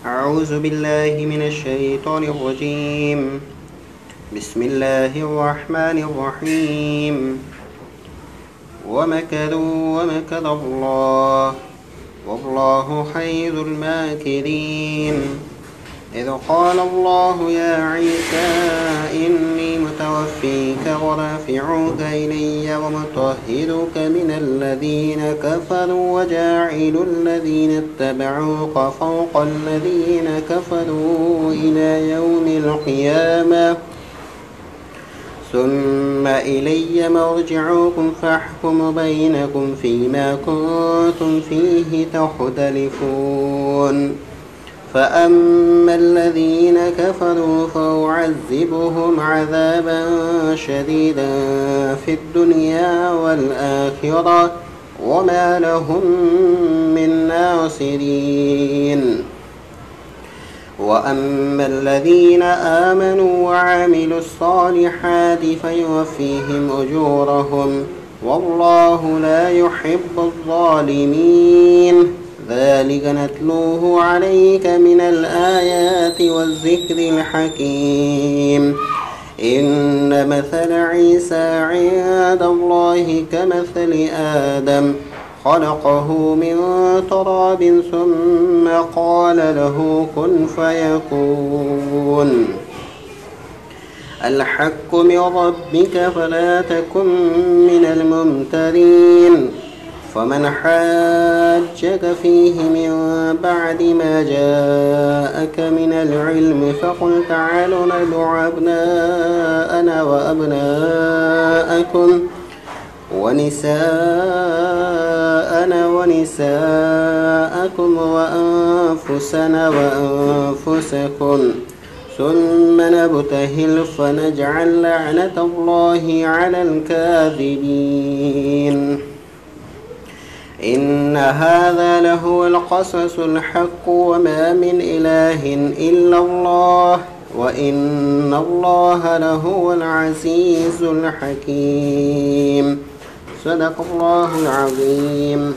أعوذ بالله من الشيطان الرجيم. بسم الله الرحمن الرحيم. ومكروا ومكر الله والله خير الماكرين. إذ قال الله يا عيسى إني متوفيك ورافعك إلي ومطهرك من الذين كفروا وجاعل الذين اتبعوك فوق الذين كفروا إلى يوم القيامة ثم إلي مرجعكم فاحكم بينكم فيما كنتم فيه تختلفون. فأما الذين كفروا فأعذبهم عذابا شديدا في الدنيا والآخرة وما لهم من ناصرين. وأما الذين آمنوا وعملوا الصالحات فيوفيهم أجورهم والله لا يحب الظالمين. ذلك نتلوه عليك من الآيات والذكر الحكيم. إن مثل عيسى عند الله كمثل آدم خلقه من تراب ثم قال له كن فيكون. الحق من ربك فلا تكن من الممترين. فمن حاجك فيه من بعد ما جاءك من العلم فقل تعالوا ندع أبناءنا وأبناءكم ونساءنا ونساءكم وأنفسنا وأنفسكم ثم نبتهل فنجعل لعنة الله على الكاذبين. إن هذا لهو القصص الحق وما من إله إلا الله وإن الله لهو العزيز الحكيم. صدق الله العظيم.